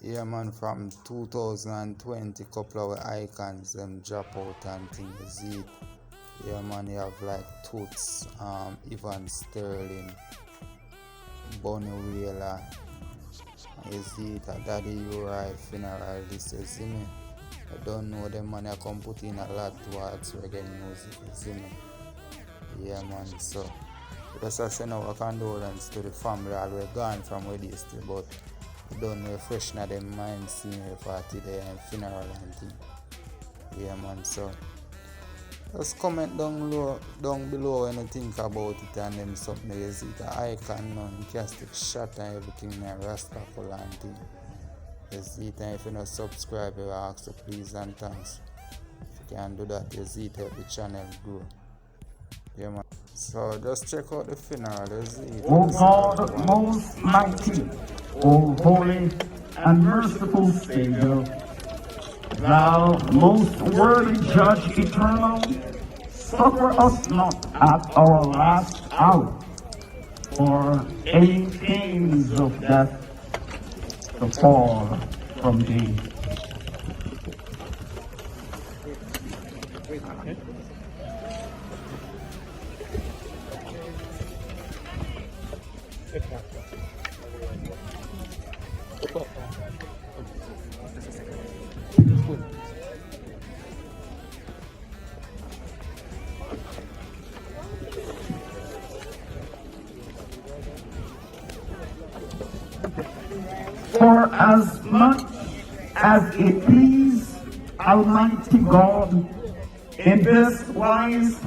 Yeah, man, from 2020, couple of icons, them drop out and things. You see it. Yeah, man, you have like Toots, Ivan Sterling, Bonnie Wheeler. You see it, a Daddy R.I.P funeral list, you see me? I don't know them, man, I come put in a lot towards reggae music, you see me? Yeah, man, so just I send our condolence to the family all we gone from where they still, but I don't know, fresh na them mind seeing the party there and funeral and thing. Yeah, man, so just comment down below when you think about it and them something you see the icon now, you can stick shot and everything and Rastafari and thing. You see it, and if you not subscribe, you ask, so please and thanks. If you can do that, you see it, help the channel grow. Yeah, man. So just check out the funeral, you see it. O God, most mighty, O holy and merciful Savior, Thou most worthy Judge eternal, suffer us not at our last hour, for any pains of death to fall from Thee. For as much as it please Almighty God in this wise